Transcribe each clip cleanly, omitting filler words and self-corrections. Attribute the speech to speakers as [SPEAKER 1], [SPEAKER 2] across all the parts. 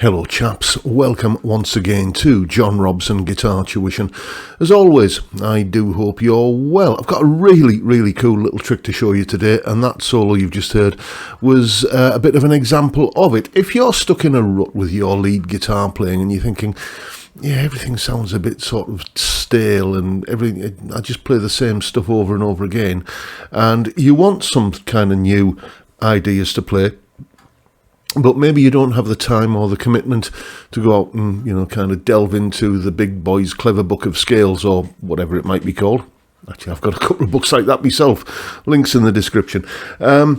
[SPEAKER 1] Hello chaps, welcome once again to John Robson Guitar Tuition. As always, I do hope you're well. I've got a really cool little trick to show you today, and that solo you've just heard was a bit of an example of it. If you're stuck in a rut with your lead guitar playing and you're thinking, yeah, everything sounds a bit sort of stale and everything, I just play the same stuff over and over again, and you want some kind of new ideas to play, but maybe you don't have the time or the commitment to go out and, kind of delve into the big boy's clever book of scales or whatever it might be called. Actually, I've got a couple of books like that myself. Links in the description. But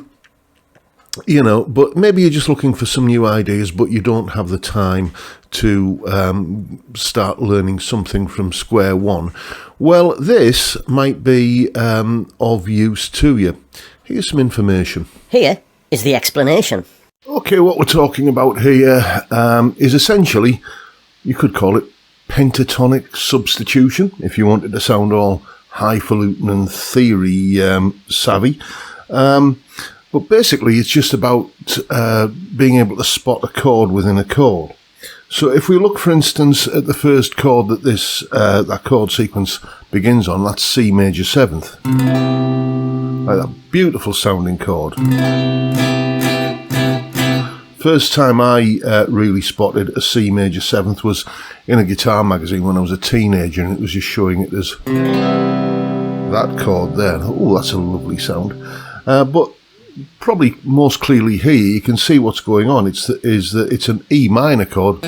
[SPEAKER 1] maybe you're just looking for some new ideas, but you don't have the time to start learning something from square one. Well, this might be of use to you. Here's some information.
[SPEAKER 2] Here is the explanation.
[SPEAKER 1] Okay, what we're talking about here is essentially, you could call it pentatonic substitution, if you wanted to sound all highfalutin and theory savvy. But basically, it's just about being able to spot a chord within a chord. So if we look, for instance, at the first chord that that chord sequence begins on, that's C major 7th. Like that beautiful sounding chord. First time I really spotted a C major 7th was in a guitar magazine when I was a teenager, and it was just showing it as that chord there. Oh, that's a lovely sound. But probably most clearly here, you can see what's going on. It's an E minor chord,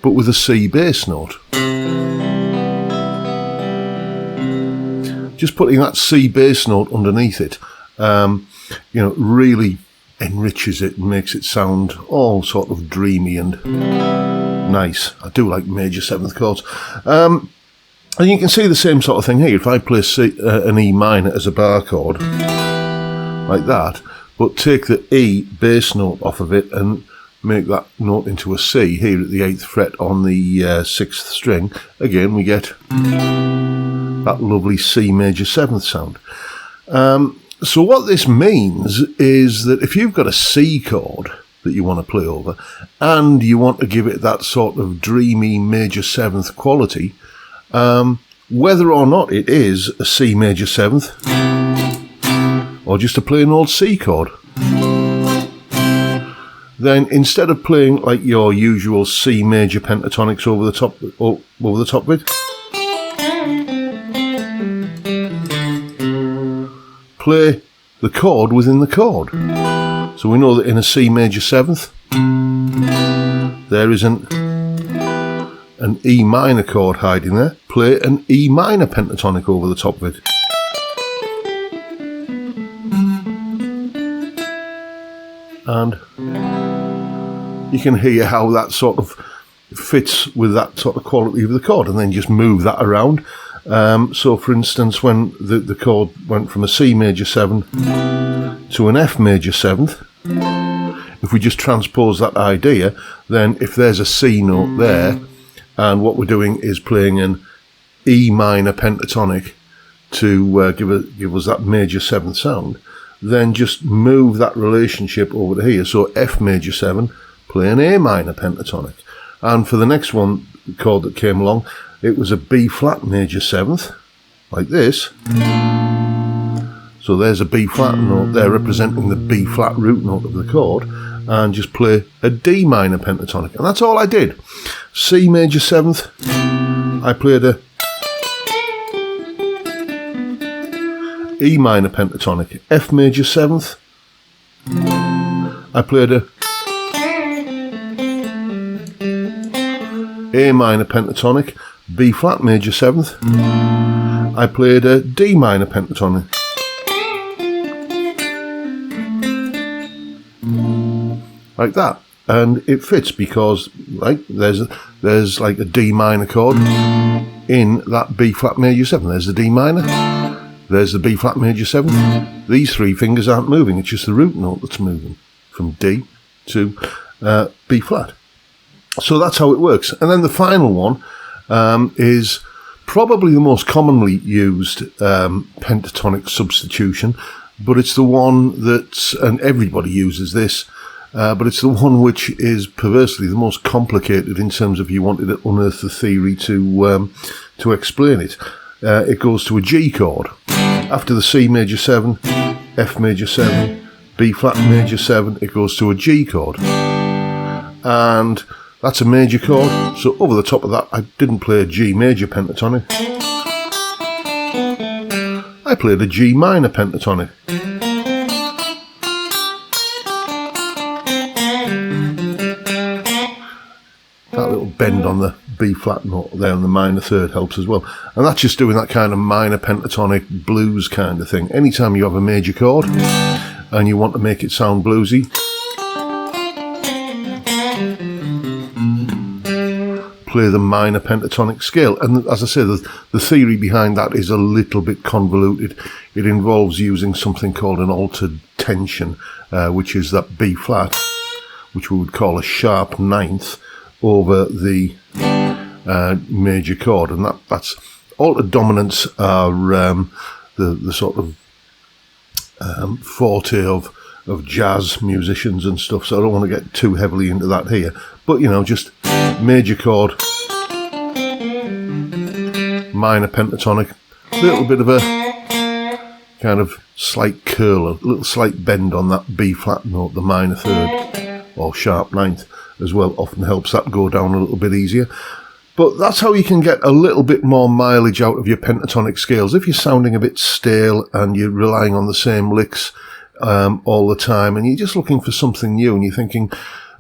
[SPEAKER 1] but with a C bass note. Just putting that C bass note underneath it, really enriches it and makes it sound all sort of dreamy and nice. I do like major 7th chords. And you can see the same sort of thing here. If I play an E minor as a bar chord, like that, but take the E bass note off of it and make that note into a C here at the 8th fret on the 6th string, again we get that lovely C major 7th sound. So what this means is that if you've got a C chord that you want to play over and you want to give it that sort of dreamy major 7th quality, whether or not it is a C major 7th or just a plain old C chord, then instead of playing like your usual C major pentatonics over the top of it, play the chord within the chord. So we know that in a C major 7th there is an E minor chord hiding there. Play an E minor pentatonic over the top of it. And you can hear how that sort of fits with that sort of quality of the chord, and then just move that around. So for instance, when the chord went from a C major 7 to an F major 7th, if we just transpose that idea, then if there's a C note there, and what we're doing is playing an E minor pentatonic to give us that major 7th sound, then just move that relationship over to here. So F major 7, play an A minor pentatonic. And for the next one, the chord that came along, it was a B flat major 7th, like this. So there's a B flat note there representing the B flat root note of the chord, and just play a D minor pentatonic. And that's all I did. C major 7th, I played a E minor pentatonic. F major 7th, I played a A minor pentatonic. B flat major 7th, I played a D minor pentatonic. Like that. And it fits because there's like a D minor chord in that B flat major 7. There's the D minor, there's the B flat major 7. These three fingers aren't moving, it's just the root note that's moving from D to B flat. So that's how it works. And then the final one is probably the most commonly used pentatonic substitution but it's the one that's, and everybody uses this, but it's the one which is perversely the most complicated in terms of you wanted to unearth the theory to explain it. It goes to a G chord. After the C major 7, F major 7, B flat major 7, it goes to a G chord. And that's a major chord, so over the top of that I didn't play a G major pentatonic. I played a G minor pentatonic. That little bend on the B flat note there on the minor third helps as well. And that's just doing that kind of minor pentatonic blues kind of thing. Anytime you have a major chord and you want to make it sound bluesy, play the minor pentatonic scale. And as I say, the theory behind that is a little bit convoluted. It involves using something called an altered tension, which is that B flat, which we would call a sharp ninth, over the major chord, and that's altered dominants are the sort of forte of jazz musicians and stuff, so I don't want to get too heavily into that here, but you know, just major chord, minor pentatonic, a little bit of a kind of slight curl, a little slight bend on that B flat note, the minor third or sharp ninth as well, often helps that go down a little bit easier. But that's how you can get a little bit more mileage out of your pentatonic scales. If you're sounding a bit stale and you're relying on the same licks all the time, and you're just looking for something new, and you're thinking,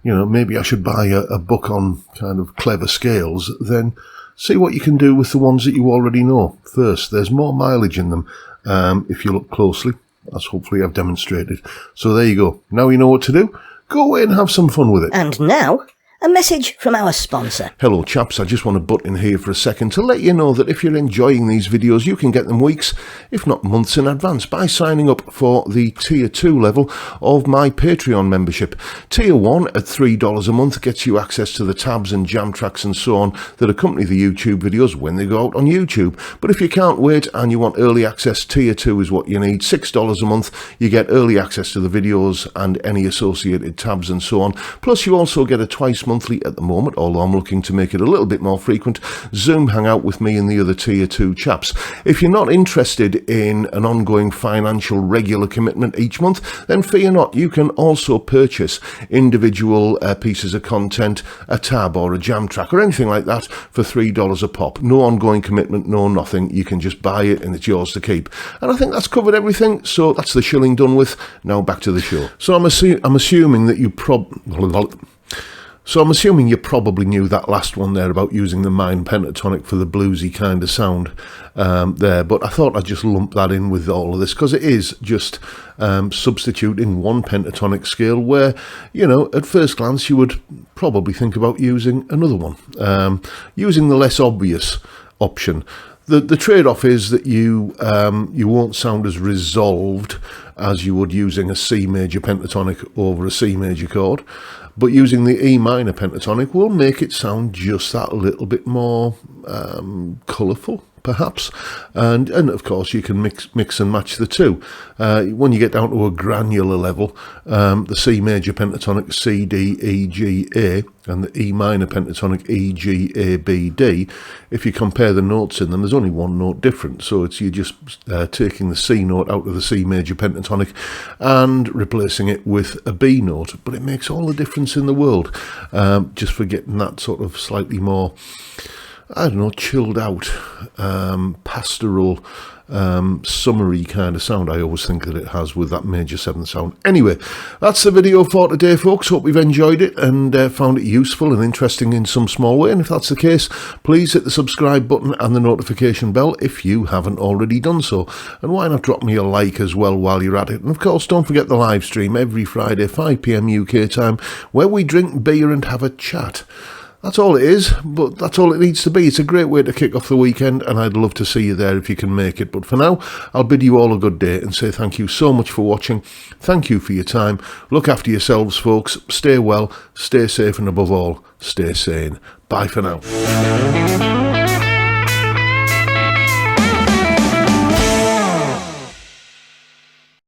[SPEAKER 1] you know, maybe I should buy a book on kind of clever scales, then see what you can do with the ones that you already know first. There's more mileage in them if you look closely, as hopefully I've demonstrated. So there you go. Now you know what to do. Go away and have some fun with it.
[SPEAKER 2] And now, a message from our sponsor.
[SPEAKER 1] Hello chaps, I just want to butt in here for a second to let you know that if you're enjoying these videos, you can get them weeks, if not months in advance by signing up for the Tier 2 level of my Patreon membership. Tier 1 at $3 a month gets you access to the tabs and jam tracks and so on that accompany the YouTube videos when they go out on YouTube. But if you can't wait and you want early access, Tier 2 is what you need. $6 a month, you get early access to the videos and any associated tabs and so on. Plus you also get a twice monthly at the moment, although I'm looking to make it a little bit more frequent, Zoom hangout with me and the other Tier 2 chaps. If you're not interested in an ongoing financial regular commitment each month, then fear not, you can also purchase individual pieces of content, a tab or a jam track or anything like that for $3 a pop. No ongoing commitment, no nothing. You can just buy it and it's yours to keep. And I think that's covered everything, so that's the shilling done with. Now back to the show. So I'm assuming that you I'm assuming you probably knew that last one there about using the minor pentatonic for the bluesy kind of sound there, but I thought I'd just lump that in with all of this because it is just substituting one pentatonic scale where, you know, at first glance you would probably think about using another one, using the less obvious option. The trade-off is that you won't sound as resolved as you would using a C major pentatonic over a C major chord, but using the E minor pentatonic will make it sound just that little bit more colourful, perhaps, and of course you can mix and match the two. When you get down to a granular level, the C major pentatonic C, D, E, G, A, and the E minor pentatonic E, G, A, B, D, if you compare the notes in them, there's only one note different, so you're just taking the C note out of the C major pentatonic and replacing it with a B note, but it makes all the difference in the world, just for getting that sort of slightly more, I don't know, chilled out, pastoral, summery kind of sound I always think that it has with that major 7 sound. Anyway, that's the video for today, folks. Hope you've enjoyed it and found it useful and interesting in some small way, and if that's the case, please hit the subscribe button and the notification bell if you haven't already done so, and why not drop me a like as well while you're at it. And of course, don't forget the live stream every Friday 5 PM UK time where we drink beer and have a chat. That's all it is, but that's all it needs to be. It's a great way to kick off the weekend, and I'd love to see you there if you can make it. But for now, I'll bid you all a good day and say thank you so much for watching. Thank you for your time. Look after yourselves, folks. Stay well, stay safe, and above all, stay sane. Bye for now.